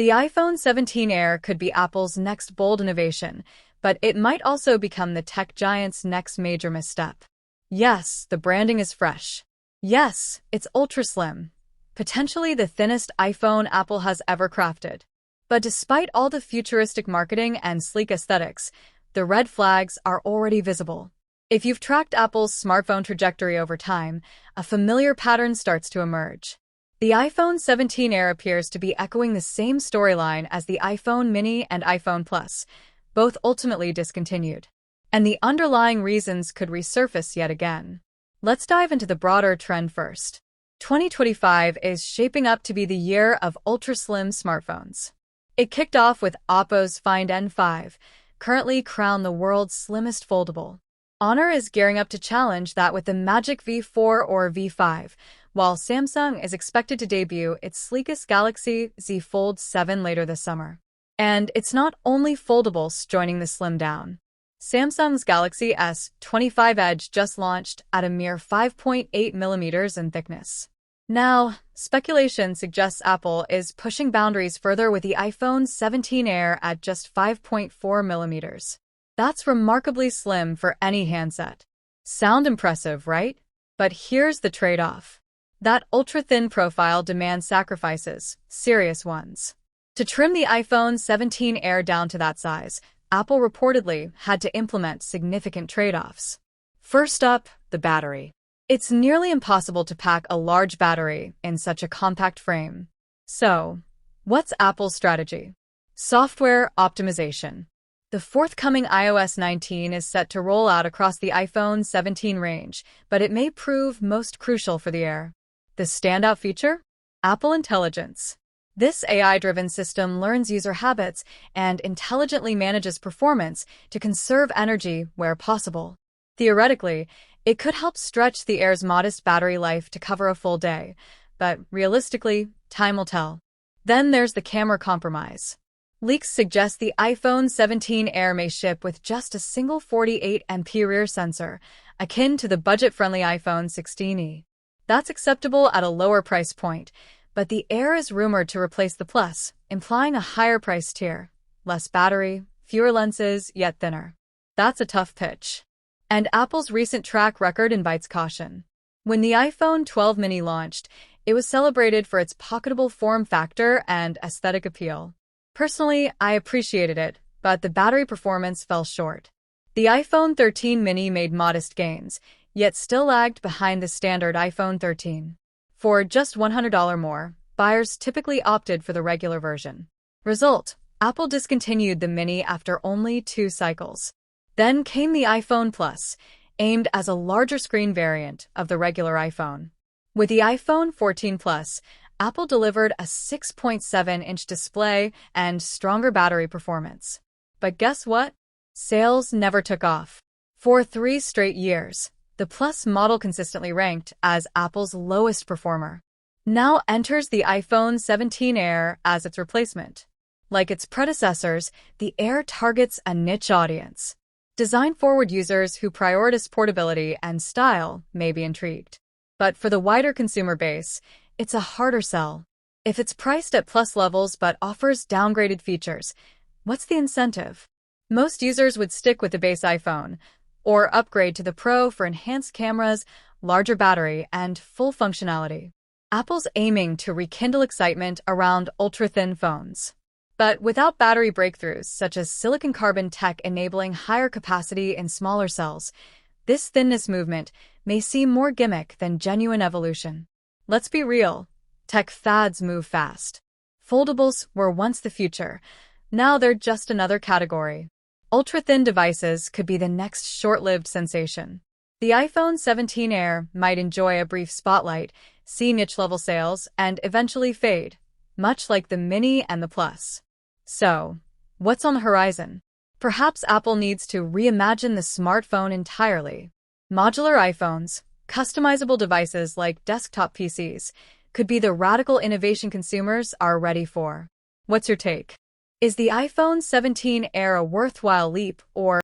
The iPhone 17 Air could be Apple's next bold innovation, but it might also become the tech giant's next major misstep. Yes, the branding is fresh. Yes, it's ultra slim, potentially the thinnest iPhone Apple has ever crafted. But despite all the futuristic marketing and sleek aesthetics, the red flags are already visible. If you've tracked Apple's smartphone trajectory over time, a familiar pattern starts to emerge. The iPhone 17 Air appears to be echoing the same storyline as the iPhone mini and iPhone Plus, both ultimately discontinued. And the underlying reasons could resurface yet again. Let's dive into the broader trend first. 2025 is shaping up to be the year of ultra-slim smartphones. It kicked off with Oppo's Find N5, currently crowned the world's slimmest foldable. Honor is gearing up to challenge that with the Magic V4 or V5, while Samsung is expected to debut its sleekest Galaxy Z Fold 7 later this summer. And it's not only foldables joining the slim down. Samsung's Galaxy S25 Edge just launched at a mere 5.8 millimeters in thickness. Now, speculation suggests Apple is pushing boundaries further with the iPhone 17 Air at just 5.4 millimeters. That's remarkably slim for any handset. Sound impressive, right? But here's the trade-off. That ultra-thin profile demands sacrifices, serious ones. To trim the iPhone 17 Air down to that size, Apple reportedly had to implement significant trade-offs. First up, the battery. It's nearly impossible to pack a large battery in such a compact frame. So, what's Apple's strategy? Software optimization. The forthcoming iOS 19 is set to roll out across the iPhone 17 range, but it may prove most crucial for the Air. The standout feature? Apple Intelligence. This AI-driven system learns user habits and intelligently manages performance to conserve energy where possible. Theoretically, it could help stretch the Air's modest battery life to cover a full day, but realistically, time will tell. Then there's the camera compromise. Leaks suggest the iPhone 17 Air may ship with just a single 48MP rear sensor, akin to the budget-friendly iPhone 16e. That's acceptable at a lower price point, but the Air is rumored to replace the Plus, implying a higher price tier. Less battery, fewer lenses, yet thinner. That's a tough pitch. And Apple's recent track record invites caution. When the iPhone 12 mini launched, it was celebrated for its pocketable form factor and aesthetic appeal. Personally, I appreciated it, but the battery performance fell short. The iPhone 13 mini made modest gains, yet still lagged behind the standard iPhone 13. For just $100 more, buyers typically opted for the regular version. Result: Apple discontinued the mini after only 2 cycles. Then came the iPhone Plus, aimed as a larger screen variant of the regular iPhone. With the iPhone 14 Plus, Apple delivered a 6.7-inch display and stronger battery performance. But guess what? Sales never took off. For 3 straight years, the Plus model consistently ranked as Apple's lowest performer. Now enters the iPhone 17 Air as its replacement. Like its predecessors, the Air targets a niche audience. Design-forward users who prioritize portability and style may be intrigued. But for the wider consumer base, it's a harder sell. If it's priced at Plus levels but offers downgraded features, what's the incentive? Most users would stick with the base iPhone, or upgrade to the Pro for enhanced cameras, larger battery, and full functionality. Apple's aiming to rekindle excitement around ultra-thin phones. But without battery breakthroughs such as silicon carbon tech enabling higher capacity in smaller cells, this thinness movement may seem more gimmick than genuine evolution. Let's be real, tech fads move fast. Foldables were once the future, now they're just another category. Ultra-thin devices could be the next short-lived sensation. The iPhone 17 Air might enjoy a brief spotlight, see niche-level sales, and eventually fade, much like the Mini and the Plus. So, what's on the horizon? Perhaps Apple needs to reimagine the smartphone entirely. Modular iPhones, customizable devices like desktop PCs, could be the radical innovation consumers are ready for. What's your take? Is the iPhone 17 Air a worthwhile leap, or